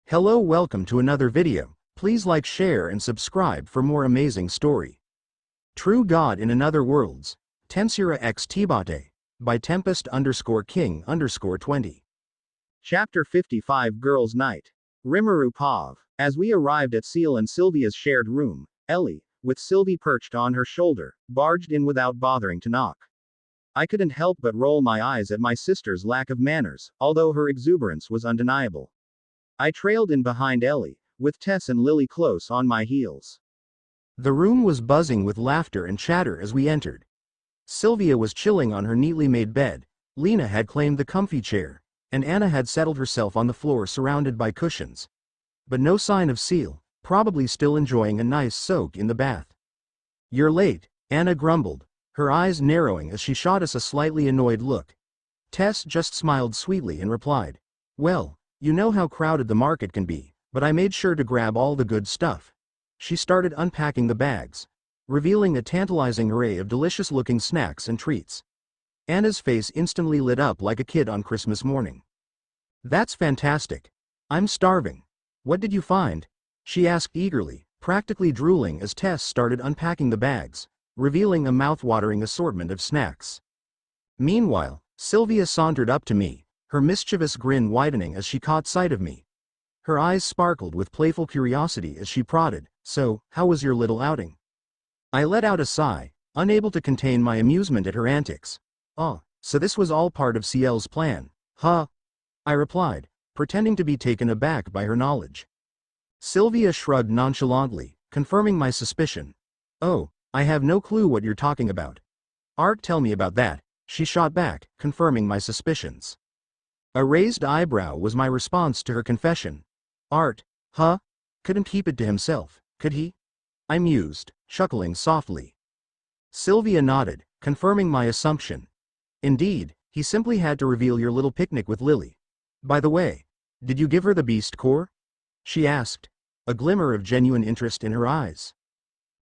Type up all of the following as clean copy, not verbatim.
Hello, welcome to another video. Please like, share and subscribe for more amazing story. True God in Another Worlds, Tensura x Tbate, by Tempest_King_20. Chapter 55 Girls' Night. Rimuru Pav. As we arrived at Seal and Sylvia's shared room, Ellie, with Sylvie perched on her shoulder, barged in without bothering to knock. I couldn't help but roll my eyes at my sister's lack of manners, although her exuberance was undeniable. I trailed in behind Ellie, with Tess and Lily close on my heels. The room was buzzing with laughter and chatter as we entered. Sylvia was chilling on her neatly made bed, Lena had claimed the comfy chair, and Anna had settled herself on the floor surrounded by cushions. But no sign of Seal, probably still enjoying a nice soak in the bath. "You're late," Anna grumbled, her eyes narrowing as she shot us a slightly annoyed look. Tess just smiled sweetly and replied, "Well, you know how crowded the market can be, but I made sure to grab all the good stuff." She started unpacking the bags, revealing a tantalizing array of delicious-looking snacks and treats. Anna's face instantly lit up like a kid on Christmas morning. "That's fantastic. I'm starving. What did you find?" she asked eagerly, practically drooling as Tess started unpacking the bags, revealing a mouth-watering assortment of snacks. Meanwhile, Sylvia sauntered up to me, her mischievous grin widening as she caught sight of me. Her eyes sparkled with playful curiosity as she prodded, "So, how was your little outing?" I let out a sigh, unable to contain my amusement at her antics. "Oh, so this was all part of CL's plan, huh?" I replied, pretending to be taken aback by her knowledge. Sylvia shrugged nonchalantly, confirming my suspicion. "Oh, I have no clue what you're talking about." "Art, tell me about that," she shot back, confirming my suspicions. A raised eyebrow was my response to her confession. "Art, huh? Couldn't keep it to himself, could he?" I mused, chuckling softly. Sylvia nodded, confirming my assumption. "Indeed, he simply had to reveal your little picnic with Lily. By the way, did you give her the beast core?" she asked, a glimmer of genuine interest in her eyes.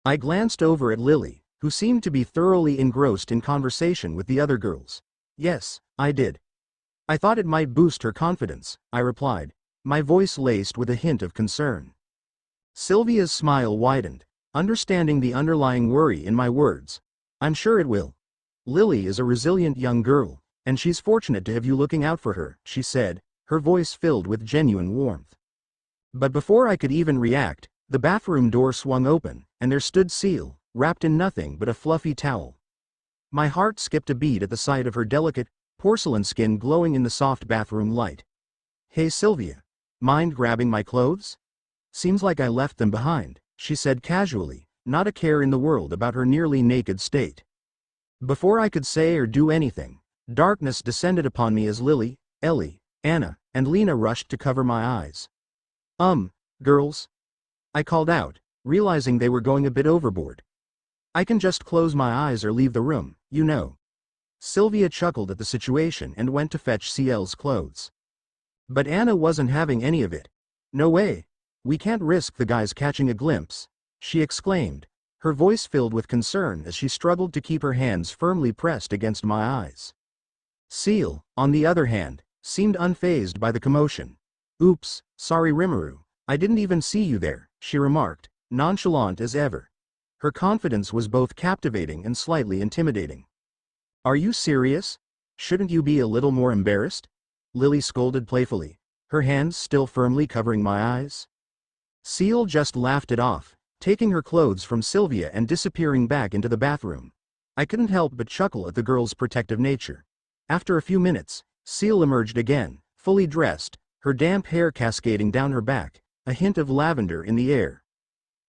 I glanced over at Lily, who seemed to be thoroughly engrossed in conversation with the other girls. "Yes, I did. I thought it might boost her confidence," I replied, my voice laced with a hint of concern. Sylvia's smile widened, understanding the underlying worry in my words. "I'm sure it will. Lily is a resilient young girl, and she's fortunate to have you looking out for her," she said, her voice filled with genuine warmth. But before I could even react, the bathroom door swung open, and there stood Seal, wrapped in nothing but a fluffy towel. My heart skipped a beat at the sight of her delicate, porcelain skin glowing in the soft bathroom light. "Hey Sylvia, mind grabbing my clothes? Seems like I left them behind," she said casually, not a care in the world about her nearly naked state. Before I could say or do anything, darkness descended upon me as Lily, Ellie, Anna, and Lena rushed to cover my eyes. Girls," I called out, realizing they were going a bit overboard. "I can just close my eyes or leave the room, you know." Sylvia chuckled at the situation and went to fetch CL's clothes. But Anna wasn't having any of it. "No way. We can't risk the guys catching a glimpse," she exclaimed, her voice filled with concern as she struggled to keep her hands firmly pressed against my eyes. Seal, on the other hand, seemed unfazed by the commotion. "Oops, sorry Rimuru, I didn't even see you there," she remarked, nonchalant as ever. Her confidence was both captivating and slightly intimidating. "Are you serious? Shouldn't you be a little more embarrassed?" Lily scolded playfully, her hands still firmly covering my eyes. Seal just laughed it off, taking her clothes from Sylvia and disappearing back into the bathroom. I couldn't help but chuckle at the girl's protective nature. After a few minutes, Seal emerged again, fully dressed, her damp hair cascading down her back, a hint of lavender in the air.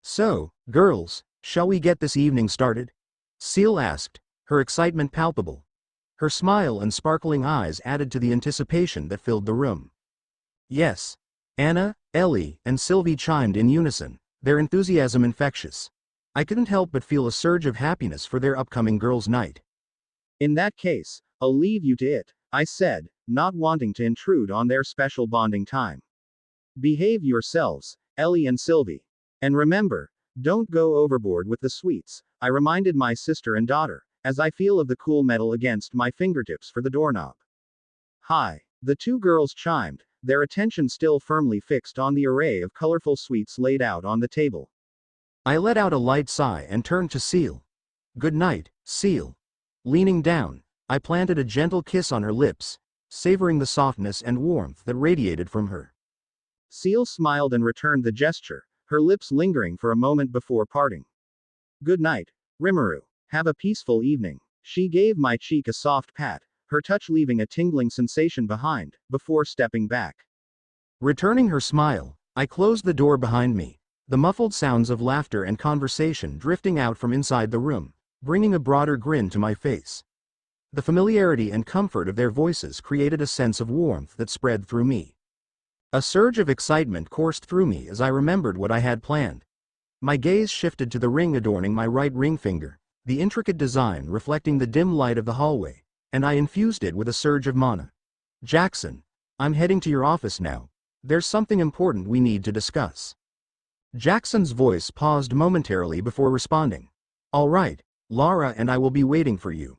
"So, girls, shall we get this evening started?" Seal asked, her excitement palpable. Her smile and sparkling eyes added to the anticipation that filled the room. Yes. Anna, Ellie, and Sylvie chimed in unison, their enthusiasm infectious. I couldn't help but feel a surge of happiness for their upcoming girls' night. "In that case, I'll leave you to it," I said, not wanting to intrude on their special bonding time. "Behave yourselves, Ellie and Sylvie. And remember, don't go overboard with the sweets," I reminded my sister and daughter, as I feel of the cool metal against my fingertips for the doorknob. "Hi." The two girls chimed, their attention still firmly fixed on the array of colorful sweets laid out on the table. I let out a light sigh and turned to Seal. "Good night, Seal." Leaning down, I planted a gentle kiss on her lips, savoring the softness and warmth that radiated from her. Seal smiled and returned the gesture, her lips lingering for a moment before parting. "Good night, Rimuru. Have a peaceful evening." She gave my cheek a soft pat, her touch leaving a tingling sensation behind, before stepping back. Returning her smile, I closed the door behind me, the muffled sounds of laughter and conversation drifting out from inside the room, bringing a broader grin to my face. The familiarity and comfort of their voices created a sense of warmth that spread through me. A surge of excitement coursed through me as I remembered what I had planned. My gaze shifted to the ring adorning my right ring finger, the intricate design reflecting the dim light of the hallway, and I infused it with a surge of mana. "Jackson, I'm heading to your office now. There's something important we need to discuss." Jackson's voice paused momentarily before responding. "All right, Lara and I will be waiting for you."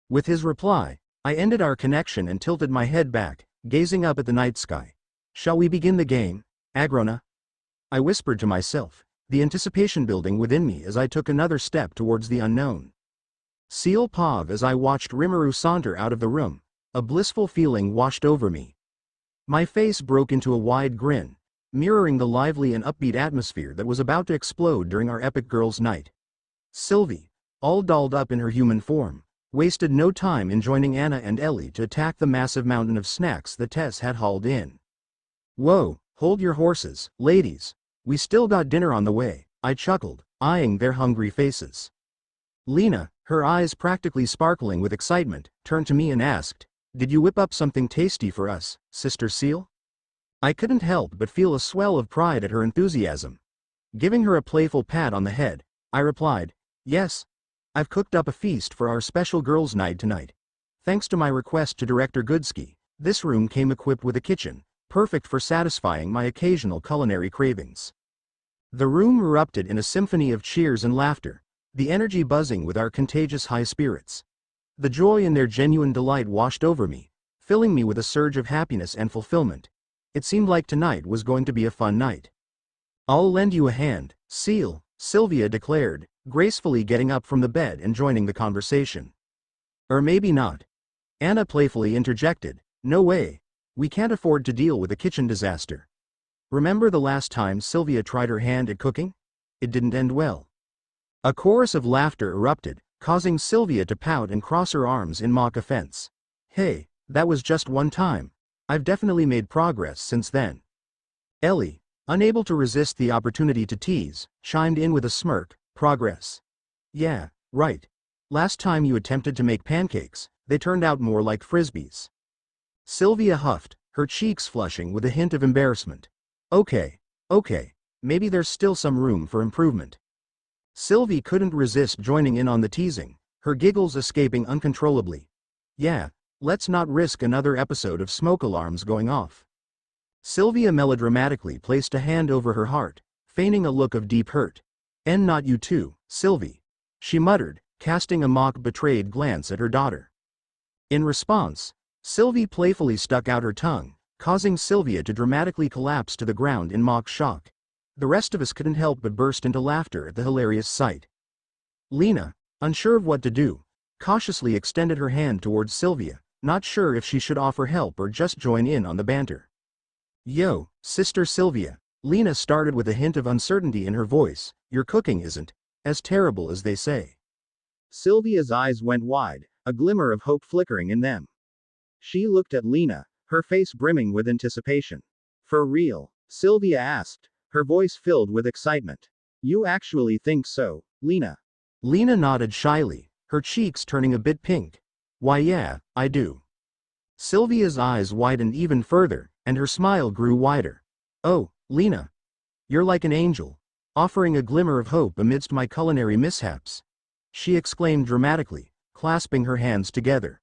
With his reply, I ended our connection and tilted my head back, gazing up at the night sky. "Shall we begin the game, Agrona?" I whispered to myself, the anticipation building within me as I took another step towards the unknown. Seal paused as I watched Rimuru saunter out of the room. A blissful feeling washed over me. My face broke into a wide grin, mirroring the lively and upbeat atmosphere that was about to explode during our epic girls' night. Sylvie, all dolled up in her human form, wasted no time in joining Anna and Ellie to attack the massive mountain of snacks that Tess had hauled in. "Whoa, hold your horses, ladies. We still got dinner on the way," I chuckled, eyeing their hungry faces. Lena, her eyes practically sparkling with excitement, turned to me and asked, "Did you whip up something tasty for us, Sister Seal?" I couldn't help but feel a swell of pride at her enthusiasm. Giving her a playful pat on the head, I replied, "Yes. I've cooked up a feast for our special girls' night tonight. Thanks to my request to Director Goodsky, this room came equipped with a kitchen, perfect for satisfying my occasional culinary cravings." The room erupted in a symphony of cheers and laughter, the energy buzzing with our contagious high spirits. The joy in their genuine delight washed over me, filling me with a surge of happiness and fulfillment. It seemed like tonight was going to be a fun night. "I'll lend you a hand, Seal," Sylvia declared, gracefully getting up from the bed and joining the conversation. "Or maybe not," Anna playfully interjected. "No way. We can't afford to deal with a kitchen disaster. Remember the last time Sylvia tried her hand at cooking? It didn't end well." A chorus of laughter erupted, causing Sylvia to pout and cross her arms in mock offense. "Hey, that was just one time. I've definitely made progress since then." Ellie, unable to resist the opportunity to tease, chimed in with a smirk. "Progress? Yeah, right. Last time you attempted to make pancakes, they turned out more like frisbees." Sylvia huffed, her cheeks flushing with a hint of embarrassment. Okay, maybe there's still some room for improvement." Sylvie couldn't resist joining in on the teasing, her giggles escaping uncontrollably. "Yeah, let's not risk another episode of smoke alarms going off." Sylvia melodramatically placed a hand over her heart, feigning a look of deep hurt. "And not you too, Sylvie," she muttered, casting a mock betrayed glance at her daughter. In response, Sylvie playfully stuck out her tongue, causing Sylvia to dramatically collapse to the ground in mock shock. The rest of us couldn't help but burst into laughter at the hilarious sight. Lena, unsure of what to do, cautiously extended her hand towards Sylvia, not sure if she should offer help or just join in on the banter. "Yo, Sister Sylvia," Lena started with a hint of uncertainty in her voice, "your cooking isn't as terrible as they say." Sylvia's eyes went wide, a glimmer of hope flickering in them. She looked at Lena, her face brimming with anticipation. "For real?" Sylvia asked, her voice filled with excitement. "You actually think so, Lena?" Lena nodded shyly, her cheeks turning a bit pink. "Why yeah, I do." Sylvia's eyes widened even further, and her smile grew wider. "Oh, Lena. You're like an angel, offering a glimmer of hope amidst my culinary mishaps," she exclaimed dramatically, clasping her hands together.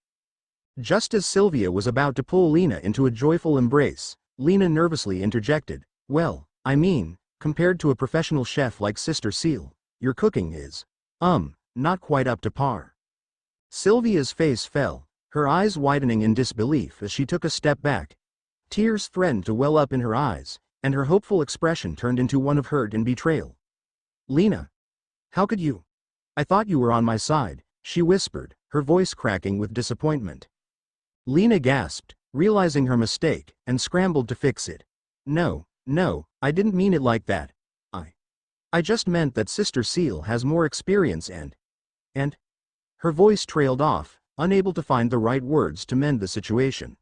Just as Sylvia was about to pull Lena into a joyful embrace, Lena nervously interjected, "Well, I mean, compared to a professional chef like Sister Seal, your cooking is, not quite up to par." Sylvia's face fell, her eyes widening in disbelief as she took a step back. Tears threatened to well up in her eyes, and her hopeful expression turned into one of hurt and betrayal. "Lena, how could you? I thought you were on my side," she whispered, her voice cracking with disappointment. Lena gasped, realizing her mistake, and scrambled to fix it. No, I didn't mean it like that. I just meant that Sister Seal has more experience and. Her voice trailed off, unable to find the right words to mend the situation.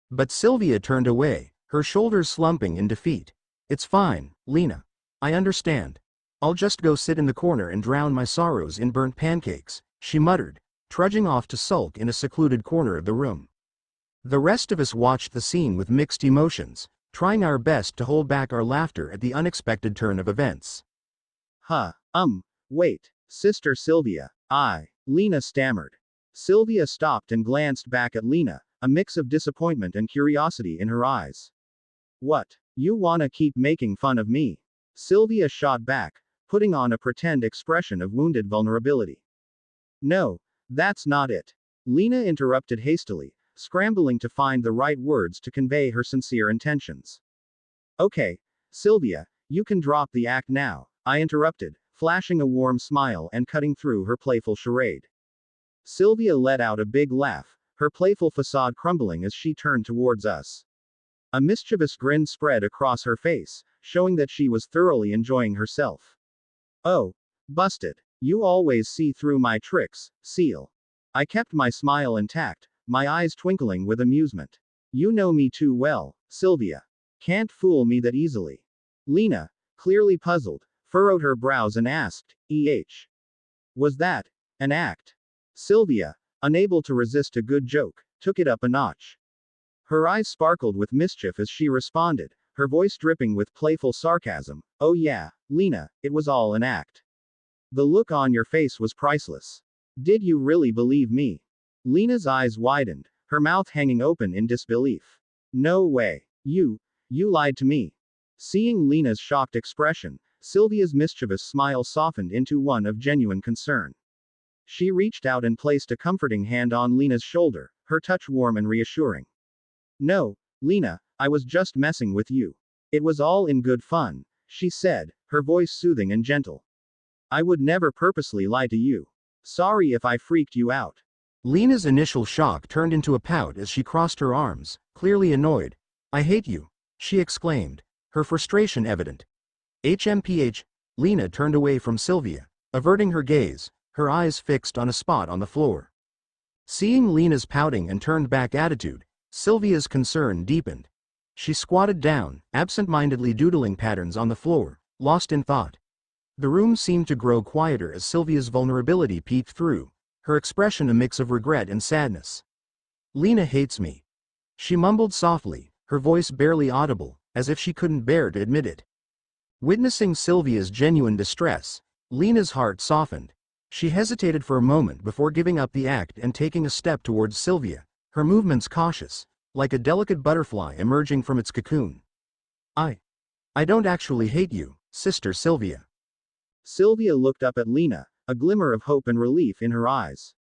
But Sylvia turned away, her shoulders slumping in defeat. "It's fine, Lena. I understand. I'll just go sit in the corner and drown my sorrows in burnt pancakes," she muttered, trudging off to sulk in a secluded corner of the room. The rest of us watched the scene with mixed emotions, trying our best to hold back our laughter at the unexpected turn of events. Wait, Sister Sylvia, Lena stammered. Sylvia stopped and glanced back at Lena, a mix of disappointment and curiosity in her eyes. "What? You wanna keep making fun of me?" Sylvia shot back, putting on a pretend expression of wounded vulnerability. "No, that's not it," Lena interrupted hastily, scrambling to find the right words to convey her sincere intentions. "Okay, Sylvia, you can drop the act now," I interrupted, flashing a warm smile and cutting through her playful charade. Sylvia let out a big laugh, her playful facade crumbling as she turned towards us. A mischievous grin spread across her face, showing that she was thoroughly enjoying herself. "Oh, busted. You always see through my tricks, Seal." I kept my smile intact, my eyes twinkling with amusement. "You know me too well, Sylvia. Can't fool me that easily." Lena, clearly puzzled, furrowed her brows and asked, "Was that an act?" Sylvia, unable to resist a good joke, took it up a notch. Her eyes sparkled with mischief as she responded, her voice dripping with playful sarcasm. "Oh yeah, Lena, it was all an act. The look on your face was priceless. Did you really believe me?" Lena's eyes widened, her mouth hanging open in disbelief. "No way. You lied to me." Seeing Lena's shocked expression, Sylvia's mischievous smile softened into one of genuine concern. She reached out and placed a comforting hand on Lena's shoulder, her touch warm and reassuring. "No, Lena, I was just messing with you. It was all in good fun," she said, her voice soothing and gentle. "I would never purposely lie to you. Sorry if I freaked you out." Lena's initial shock turned into a pout as she crossed her arms, clearly annoyed. "I hate you," she exclaimed, her frustration evident. HMPH, Lena turned away from Sylvia, averting her gaze, her eyes fixed on a spot on the floor. Seeing Lena's pouting and turned back attitude, Sylvia's concern deepened. She squatted down, absent-mindedly doodling patterns on the floor, lost in thought. The room seemed to grow quieter as Sylvia's vulnerability peeked through, her expression a mix of regret and sadness. "Lena hates me," she mumbled softly, her voice barely audible, as if she couldn't bear to admit it. Witnessing Sylvia's genuine distress, Lena's heart softened. She hesitated for a moment before giving up the act and taking a step towards Sylvia, her movements cautious, like a delicate butterfly emerging from its cocoon. I don't actually hate you, Sister Sylvia." Sylvia looked up at Lena, a glimmer of hope and relief in her eyes.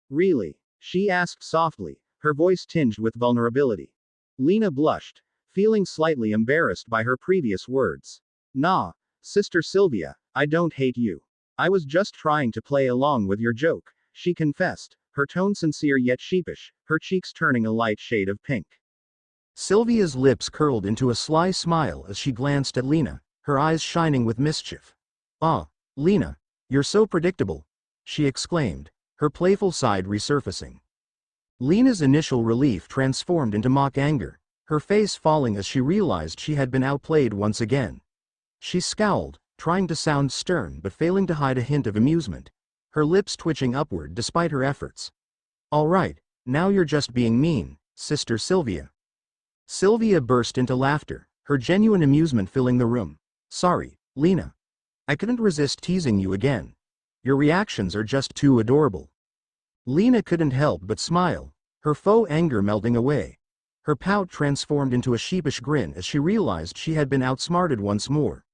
"Really?" she asked softly, her voice tinged with vulnerability. Lena blushed, feeling slightly embarrassed by her previous words. "Nah, Sister Sylvia, I don't hate you. I was just trying to play along with your joke," she confessed, her tone sincere yet sheepish, her cheeks turning a light shade of pink. Sylvia's lips curled into a sly smile as she glanced at Lena, her eyes shining with mischief. "Ah, Lena, you're so predictable," she exclaimed, her playful side resurfacing. Lena's initial relief transformed into mock anger, her face falling as she realized she had been outplayed once again. She scowled, trying to sound stern but failing to hide a hint of amusement, her lips twitching upward despite her efforts. "All right, now you're just being mean, Sister Sylvia." Sylvia burst into laughter, her genuine amusement filling the room. "Sorry, Lena. I couldn't resist teasing you again. Your reactions are just too adorable." Lena couldn't help but smile, her faux anger melting away. Her pout transformed into a sheepish grin as she realized she had been outsmarted once more.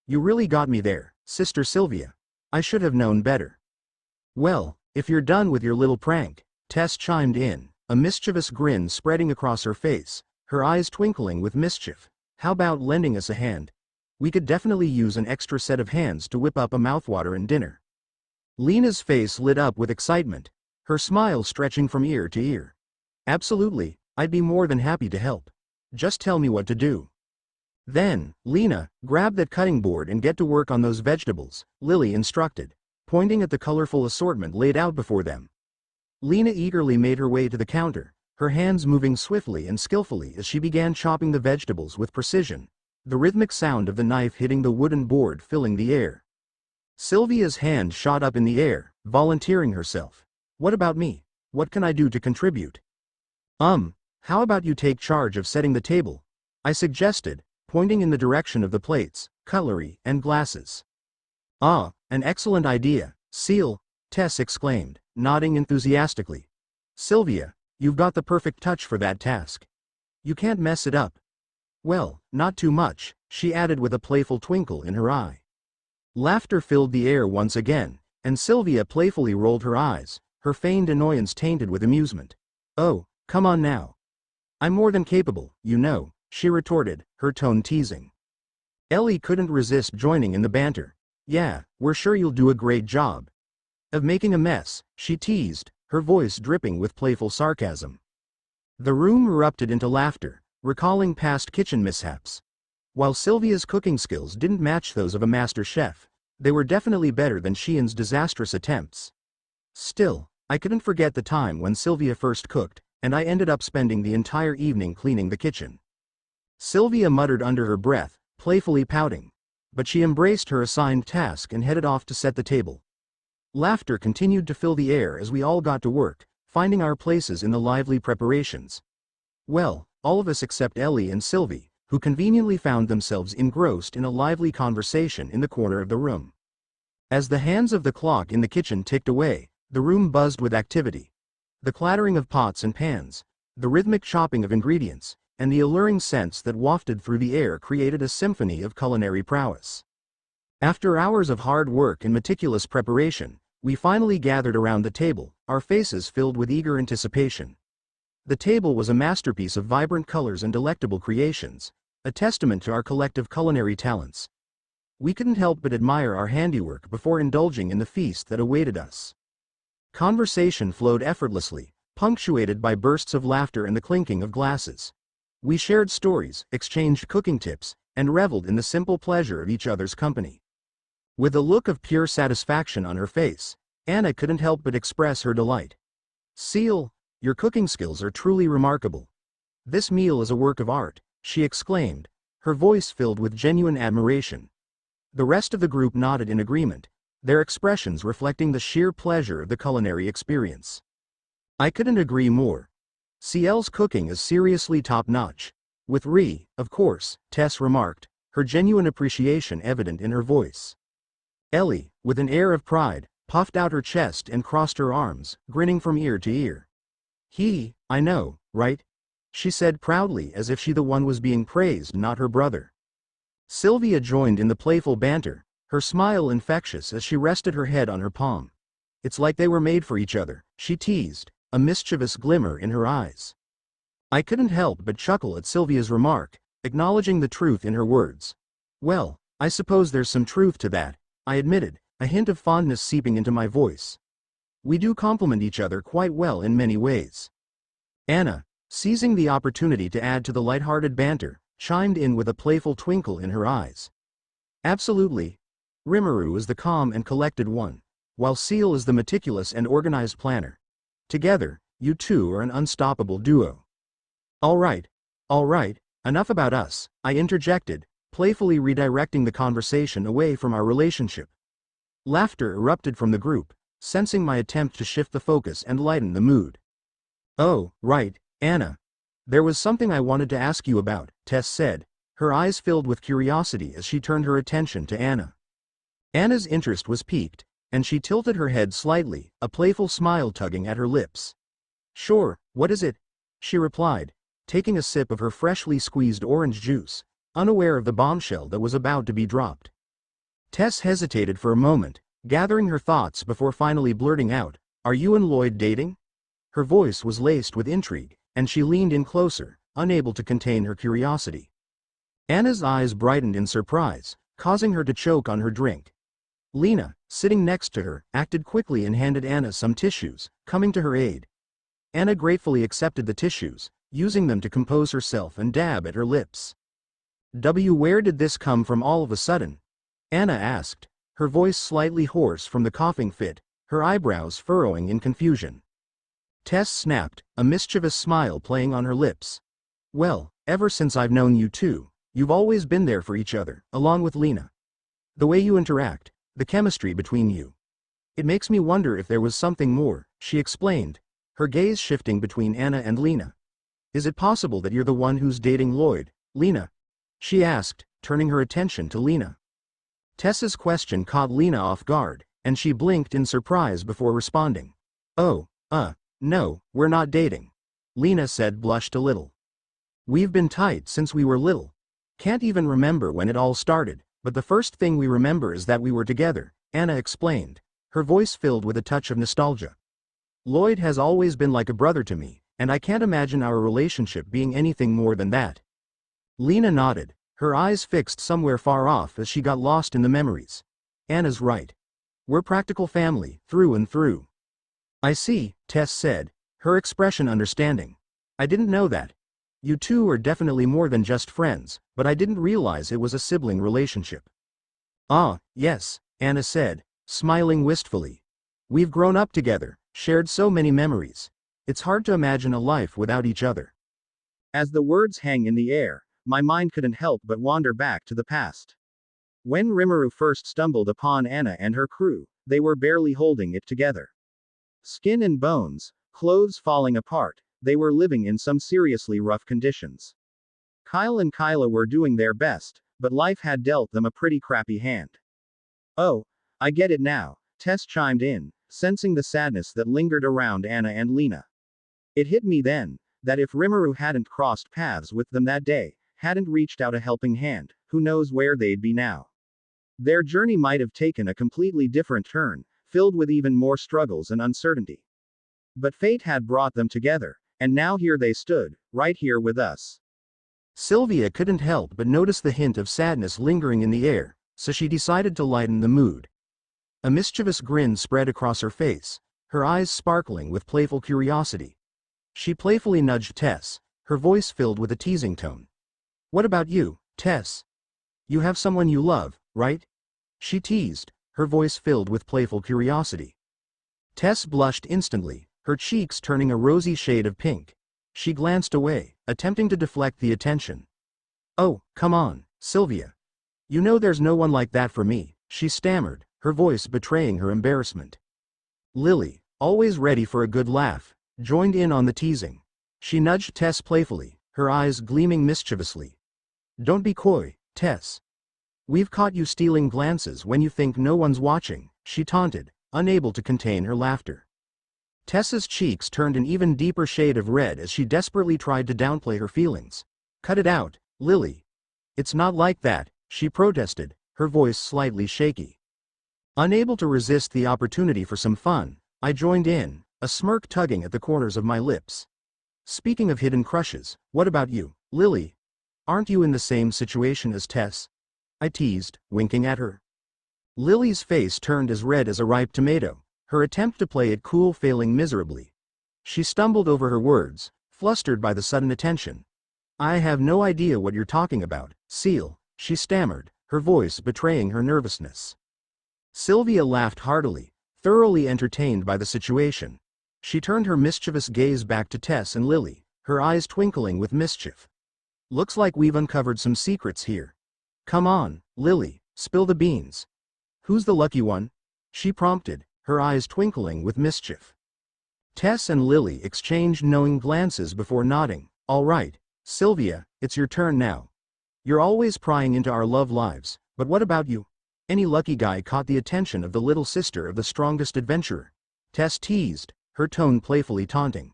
"You really got me there, Sister Sylvia. I should have known better." "Well, if you're done with your little prank," Tess chimed in, a mischievous grin spreading across her face, her eyes twinkling with mischief. How about lending us a hand? We could definitely use an extra set of hands to whip up a mouthwatering dinner. Lena's face lit up with excitement, her smile stretching from ear to ear. Absolutely, I'd be more than happy to help. Just tell me what to do. Then, Lena, grab that cutting board and get to work on those vegetables, Lily instructed, pointing at the colorful assortment laid out before them. Lena eagerly made her way to the counter, her hands moving swiftly and skillfully as she began chopping the vegetables with precision, the rhythmic sound of the knife hitting the wooden board filling the air. Sylvia's hand shot up in the air, volunteering herself. What about me? What can I do to contribute? How about you take charge of setting the table? I suggested, pointing in the direction of the plates, cutlery, and glasses. Ah, an excellent idea, Seal, Tess exclaimed, nodding enthusiastically. Sylvia, you've got the perfect touch for that task. You can't mess it up. Well, not too much, she added with a playful twinkle in her eye. Laughter filled the air once again, and Sylvia playfully rolled her eyes, her feigned annoyance tainted with amusement. Oh, come on now. I'm more than capable, you know, she retorted, her tone teasing. Ellie couldn't resist joining in the banter. Yeah, we're sure you'll do a great job of making a mess, she teased, her voice dripping with playful sarcasm. The room erupted into laughter, recalling past kitchen mishaps. While Sylvia's cooking skills didn't match those of a master chef, they were definitely better than Sheehan's disastrous attempts. Still, I couldn't forget the time when Sylvia first cooked, and I ended up spending the entire evening cleaning the kitchen. Sylvia muttered under her breath, playfully pouting. But she embraced her assigned task and headed off to set the table. Laughter continued to fill the air as we all got to work, finding our places in the lively preparations. Well, all of us except Ellie and Sylvie, who conveniently found themselves engrossed in a lively conversation in the corner of the room. As the hands of the clock in the kitchen ticked away, the room buzzed with activity. The clattering of pots and pans, the rhythmic chopping of ingredients, and the alluring scents that wafted through the air created a symphony of culinary prowess. After hours of hard work and meticulous preparation, we finally gathered around the table, our faces filled with eager anticipation. The table was a masterpiece of vibrant colors and delectable creations, a testament to our collective culinary talents. We couldn't help but admire our handiwork before indulging in the feast that awaited us. Conversation flowed effortlessly, punctuated by bursts of laughter and the clinking of glasses. We shared stories, exchanged cooking tips, and reveled in the simple pleasure of each other's company. With a look of pure satisfaction on her face, Anna couldn't help but express her delight. Seal, your cooking skills are truly remarkable. This meal is a work of art, she exclaimed, her voice filled with genuine admiration. The rest of the group nodded in agreement, their expressions reflecting the sheer pleasure of the culinary experience. I couldn't agree more. CL's cooking is seriously top-notch. With of course, Tess remarked, her genuine appreciation evident in her voice. Ellie, with an air of pride, puffed out her chest and crossed her arms, grinning from ear to ear. I know, right? She said proudly as if she the one was being praised, not her brother. Sylvia joined in the playful banter, her smile infectious as she rested her head on her palm. It's like they were made for each other, she teased, a mischievous glimmer in her eyes. I couldn't help but chuckle at Sylvia's remark, acknowledging the truth in her words. Well, I suppose there's some truth to that, I admitted, a hint of fondness seeping into my voice. We do complement each other quite well in many ways. Anna, seizing the opportunity to add to the light-hearted banter, chimed in with a playful twinkle in her eyes. Absolutely. Rimuru is the calm and collected one, while Seal is the meticulous and organized planner. Together, you two are an unstoppable duo. All right, enough about us, I interjected, playfully redirecting the conversation away from our relationship. Laughter erupted from the group, sensing my attempt to shift the focus and lighten the mood. Oh, right, Anna. There was something I wanted to ask you about, Tess said, her eyes filled with curiosity as she turned her attention to Anna. Anna's interest was piqued, and she tilted her head slightly, a playful smile tugging at her lips. Sure, what is it? She replied, taking a sip of her freshly squeezed orange juice, unaware of the bombshell that was about to be dropped. Tess hesitated for a moment, gathering her thoughts before finally blurting out, "Are you and Lloyd dating?" Her voice was laced with intrigue, and she leaned in closer, unable to contain her curiosity. Anna's eyes brightened in surprise, causing her to choke on her drink. Lena, sitting next to her, acted quickly and handed Anna some tissues, coming to her aid. Anna gratefully accepted the tissues, using them to compose herself and dab at her lips. Where did this come from all of a sudden? Anna asked, her voice slightly hoarse from the coughing fit, her eyebrows furrowing in confusion. Tess snapped, a mischievous smile playing on her lips. Well, ever since I've known you two, you've always been there for each other, along with Lena. The way you interact, the chemistry between you. It makes me wonder if there was something more, she explained, her gaze shifting between Anna and Lena. Is it possible that you're the one who's dating Lloyd, Lena? She asked, turning her attention to Lena. Tess's question caught Lena off guard, and she blinked in surprise before responding. Oh, no, we're not dating. Lena said, blushed a little. We've been tight since we were little. Can't even remember when it all started, but the first thing we remember is that we were together, Anna explained, her voice filled with a touch of nostalgia. Lloyd has always been like a brother to me, and I can't imagine our relationship being anything more than that. Lena nodded, her eyes fixed somewhere far off as she got lost in the memories. Anna's right. We're practical family, through and through. I see, Tess said, her expression understanding. I didn't know that. You two are definitely more than just friends, but I didn't realize it was a sibling relationship. Ah, yes, Anna said, smiling wistfully. We've grown up together, shared so many memories. It's hard to imagine a life without each other. As the words hang in the air, my mind couldn't help but wander back to the past. When Rimuru first stumbled upon Anna and her crew, they were barely holding it together. Skin and bones, clothes falling apart, they were living in some seriously rough conditions. Kyle and Kyla were doing their best, but life had dealt them a pretty crappy hand. Oh, I get it now, Tess chimed in, sensing the sadness that lingered around Anna and Lena. It hit me then, that if Rimuru hadn't crossed paths with them that day, hadn't reached out a helping hand, who knows where they'd be now. Their journey might have taken a completely different turn, filled with even more struggles and uncertainty. But fate had brought them together, and now here they stood, right here with us. Sylvia couldn't help but notice the hint of sadness lingering in the air, so she decided to lighten the mood. A mischievous grin spread across her face, her eyes sparkling with playful curiosity. She playfully nudged Tess, her voice filled with a teasing tone. What about you, Tess? You have someone you love, right? She teased, her voice filled with playful curiosity. Tess blushed instantly, her cheeks turning a rosy shade of pink. She glanced away, attempting to deflect the attention. Oh, come on, Sylvia. You know there's no one like that for me, she stammered, her voice betraying her embarrassment. Lily, always ready for a good laugh, joined in on the teasing. She nudged Tess playfully, her eyes gleaming mischievously. Don't be coy, Tess. We've caught you stealing glances when you think no one's watching, she taunted, unable to contain her laughter. Tess's cheeks turned an even deeper shade of red as she desperately tried to downplay her feelings. Cut it out, Lily. It's not like that, she protested, her voice slightly shaky. Unable to resist the opportunity for some fun, I joined in, a smirk tugging at the corners of my lips. Speaking of hidden crushes, what about you, Lily? Aren't you in the same situation as Tess? I teased, winking at her. Lily's face turned as red as a ripe tomato, her attempt to play it cool failing miserably. She stumbled over her words, flustered by the sudden attention. I have no idea what you're talking about, Seal, she stammered, her voice betraying her nervousness. Sylvia laughed heartily, thoroughly entertained by the situation. She turned her mischievous gaze back to Tess and Lily, her eyes twinkling with mischief. Looks like we've uncovered some secrets here. Come on, Lily, spill the beans. Who's the lucky one? She prompted, her eyes twinkling with mischief. Tess and Lily exchanged knowing glances before nodding. All right, Sylvia, it's your turn now. You're always prying into our love lives, but what about you? Any lucky guy caught the attention of the little sister of the strongest adventurer? Tess teased, her tone playfully taunting.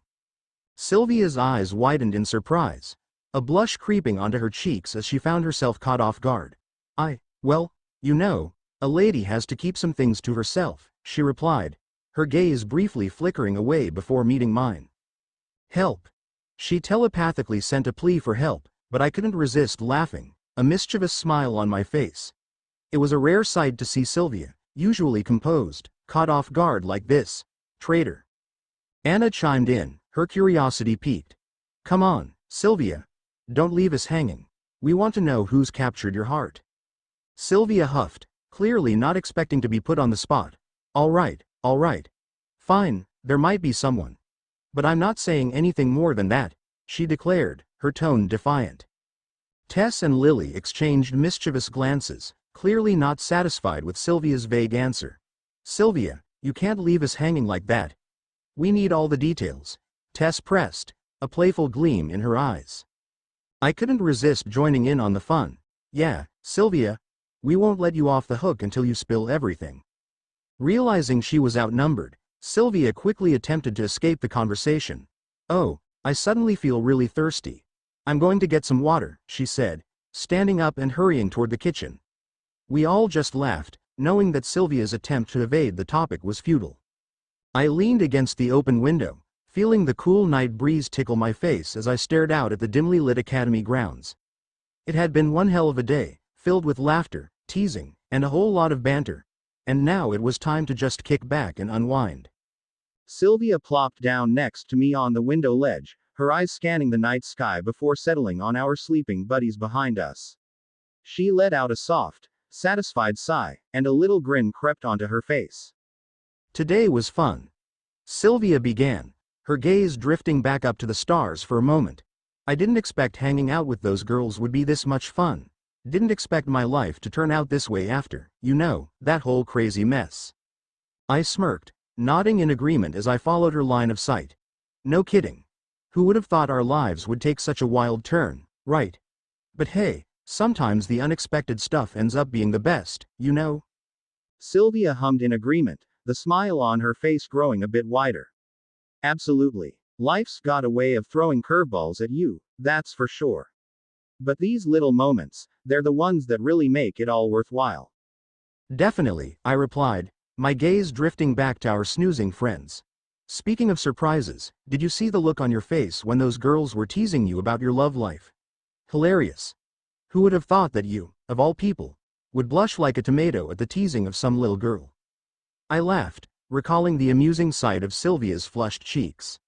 Sylvia's eyes widened in surprise, a blush creeping onto her cheeks as she found herself caught off guard. Well, you know, a lady has to keep some things to herself, she replied, her gaze briefly flickering away before meeting mine. Help! She telepathically sent a plea for help, but I couldn't resist laughing, a mischievous smile on my face. It was a rare sight to see Sylvia, usually composed, caught off guard like this. Traitor. Anna chimed in, her curiosity piqued. Come on, Sylvia. Don't leave us hanging. We want to know who's captured your heart. Sylvia huffed, clearly not expecting to be put on the spot. All right. Fine, there might be someone. But I'm not saying anything more than that, she declared, her tone defiant. Tess and Lily exchanged mischievous glances, clearly not satisfied with Sylvia's vague answer. Sylvia, you can't leave us hanging like that. We need all the details, Tess pressed, a playful gleam in her eyes. I couldn't resist joining in on the fun. Yeah, Sylvia, we won't let you off the hook until you spill everything. Realizing she was outnumbered, Sylvia quickly attempted to escape the conversation. Oh, I suddenly feel really thirsty. I'm going to get some water, she said, standing up and hurrying toward the kitchen. We all just laughed, knowing that Sylvia's attempt to evade the topic was futile. I leaned against the open window, feeling the cool night breeze tickle my face as I stared out at the dimly lit academy grounds. It had been one hell of a day, filled with laughter, teasing, and a whole lot of banter. And now it was time to just kick back and unwind. Sylvia plopped down next to me on the window ledge, her eyes scanning the night sky before settling on our sleeping buddies behind us. She let out a soft, satisfied sigh, and a little grin crept onto her face. Today was fun. Sylvia began, her gaze drifting back up to the stars for a moment. I didn't expect hanging out with those girls would be this much fun. Didn't expect my life to turn out this way after, that whole crazy mess. I smirked, nodding in agreement as I followed her line of sight. No kidding. Who would have thought our lives would take such a wild turn, right? But hey, sometimes the unexpected stuff ends up being the best, Sylvia hummed in agreement, the smile on her face growing a bit wider. Absolutely. Life's got a way of throwing curveballs at you, that's for sure. But these little moments, they're the ones that really make it all worthwhile. Definitely, I replied, my gaze drifting back to our snoozing friends. Speaking of surprises, did you see the look on your face when those girls were teasing you about your love life? Hilarious. Who would have thought that you, of all people, would blush like a tomato at the teasing of some little girl? I laughed, recalling the amusing sight of Sylvia's flushed cheeks.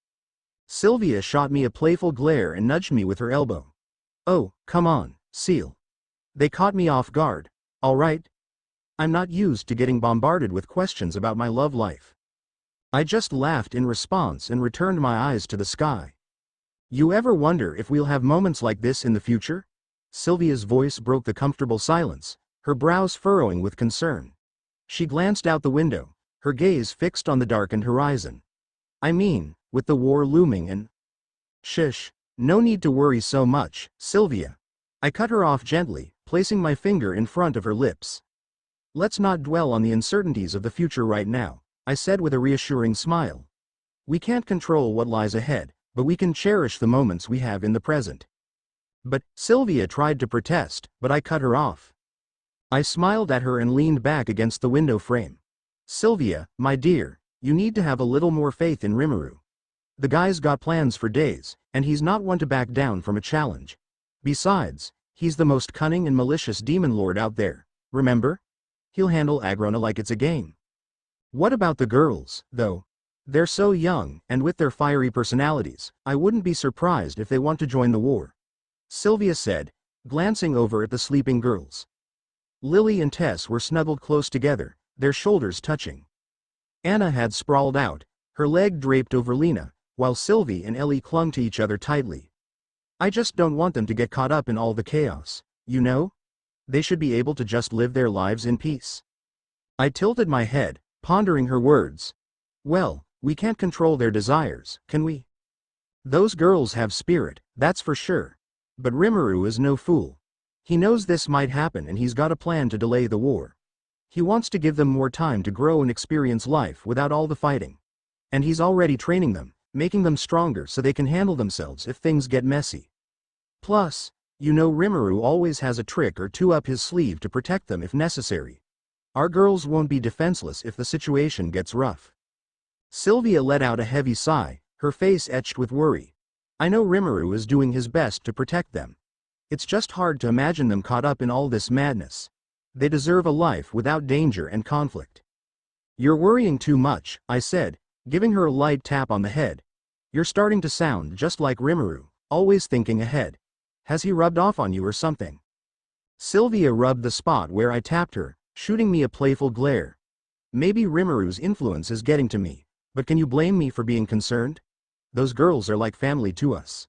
Sylvia shot me a playful glare and nudged me with her elbow. Oh, come on, Seal. They caught me off guard, all right? I'm not used to getting bombarded with questions about my love life. I just laughed in response and returned my eyes to the sky. You ever wonder if we'll have moments like this in the future? Sylvia's voice broke the comfortable silence, her brows furrowing with concern. She glanced out the window, her gaze fixed on the darkened horizon. I mean, with the war looming and... Shush, no need to worry so much, Sylvia. I cut her off gently, placing my finger in front of her lips. Let's not dwell on the uncertainties of the future right now, I said with a reassuring smile. We can't control what lies ahead, but we can cherish the moments we have in the present. But, Sylvia tried to protest, but I cut her off. I smiled at her and leaned back against the window frame. Sylvia, my dear, you need to have a little more faith in Rimuru. The guy's got plans for days, and he's not one to back down from a challenge. Besides, he's the most cunning and malicious demon lord out there, remember? He'll handle Agrona like it's a game. What about the girls, though? They're so young, and with their fiery personalities, I wouldn't be surprised if they want to join the war. Sylvia said, glancing over at the sleeping girls. Lily and Tess were snuggled close together, their shoulders touching. Anna had sprawled out, her leg draped over Lena, while Sylvie and Ellie clung to each other tightly. I just don't want them to get caught up in all the chaos, They should be able to just live their lives in peace. I tilted my head, pondering her words. Well, we can't control their desires, can we? Those girls have spirit, that's for sure. But Rimuru is no fool. He knows this might happen and he's got a plan to delay the war. He wants to give them more time to grow and experience life without all the fighting. And he's already training them, making them stronger so they can handle themselves if things get messy. Plus, Rimuru always has a trick or two up his sleeve to protect them if necessary. Our girls won't be defenseless if the situation gets rough. Sylvia let out a heavy sigh, her face etched with worry. I know Rimuru is doing his best to protect them. It's just hard to imagine them caught up in all this madness. They deserve a life without danger and conflict. You're worrying too much, I said, giving her a light tap on the head. You're starting to sound just like Rimuru, always thinking ahead. Has he rubbed off on you or something? Sylvia rubbed the spot where I tapped her, shooting me a playful glare. Maybe Rimuru's influence is getting to me, but can you blame me for being concerned? Those girls are like family to us.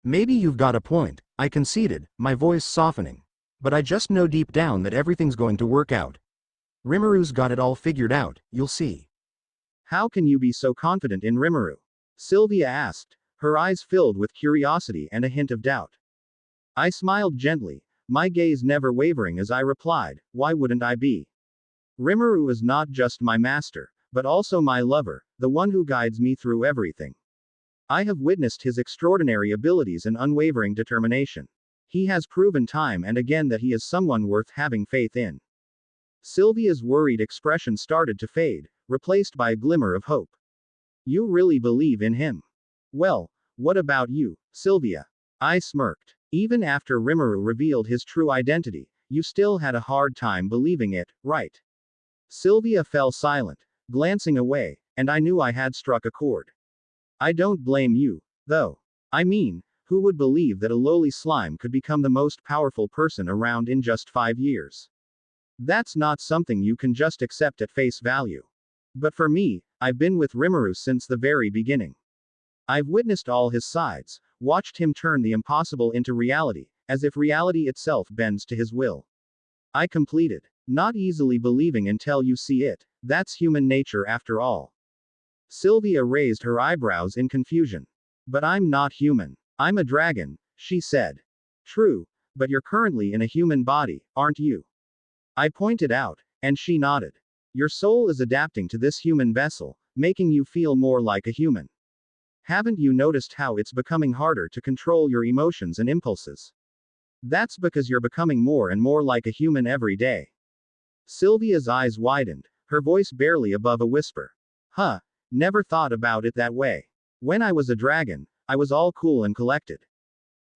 Maybe you've got a point, I conceded, my voice softening. But I just know deep down that everything's going to work out. Rimuru's got it all figured out, you'll see. How can you be so confident in Rimuru? Sylvia asked, her eyes filled with curiosity and a hint of doubt. I smiled gently, my gaze never wavering as I replied, why wouldn't I be? Rimuru is not just my master, but also my lover, the one who guides me through everything. I have witnessed his extraordinary abilities and unwavering determination. He has proven time and again that he is someone worth having faith in. Sylvia's worried expression started to fade, replaced by a glimmer of hope. You really believe in him? Well, what about you, Sylvia? I smirked. Even after Rimuru revealed his true identity, you still had a hard time believing it, right? Sylvia fell silent, glancing away, and I knew I had struck a chord. I don't blame you, though. I mean, who would believe that a lowly slime could become the most powerful person around in just 5 years? That's not something you can just accept at face value. But for me, I've been with Rimuru since the very beginning. I've witnessed all his sides, watched him turn the impossible into reality, as if reality itself bends to his will. I completed. Not easily believing until you see it, that's human nature after all. Sylvia raised her eyebrows in confusion. But I'm not human. I'm a dragon, she said. True, but you're currently in a human body, aren't you? I pointed out, and she nodded. Your soul is adapting to this human vessel, making you feel more like a human. Haven't you noticed how it's becoming harder to control your emotions and impulses? That's because you're becoming more and more like a human every day. Sylvia's eyes widened, her voice barely above a whisper. Huh, never thought about it that way. When I was a dragon, I was all cool and collected.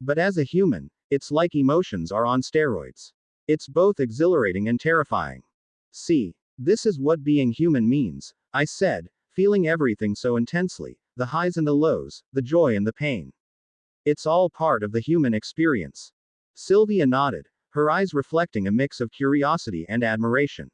But as a human, it's like emotions are on steroids. It's both exhilarating and terrifying. See, this is what being human means, I said, feeling everything so intensely, the highs and the lows, the joy and the pain. It's all part of the human experience. Sylvia nodded, her eyes reflecting a mix of curiosity and admiration.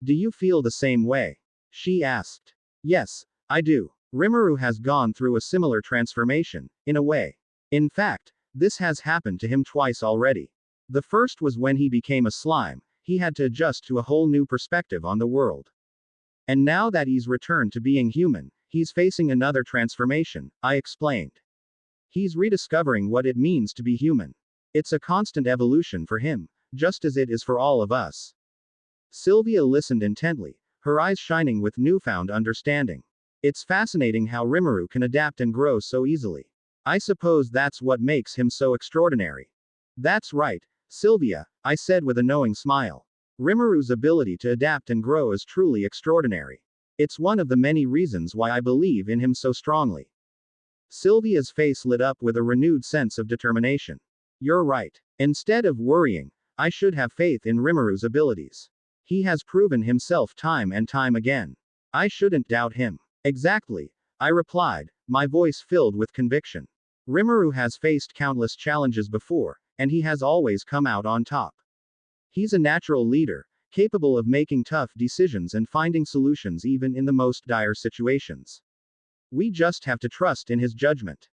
Do you feel the same way? She asked. Yes, I do. Rimuru has gone through a similar transformation, in a way. In fact, this has happened to him twice already. The first was when he became a slime, he had to adjust to a whole new perspective on the world. And now that he's returned to being human, he's facing another transformation, I explained. He's rediscovering what it means to be human. It's a constant evolution for him, just as it is for all of us. Sylvia listened intently, her eyes shining with newfound understanding. It's fascinating how Rimuru can adapt and grow so easily. I suppose that's what makes him so extraordinary. That's right, Sylvia, I said with a knowing smile. Rimuru's ability to adapt and grow is truly extraordinary. It's one of the many reasons why I believe in him so strongly. Sylvia's face lit up with a renewed sense of determination. You're right. Instead of worrying, I should have faith in Rimuru's abilities. He has proven himself time and time again. I shouldn't doubt him. Exactly, I replied, my voice filled with conviction. Rimuru has faced countless challenges before, and he has always come out on top. He's a natural leader, capable of making tough decisions and finding solutions even in the most dire situations. We just have to trust in his judgment.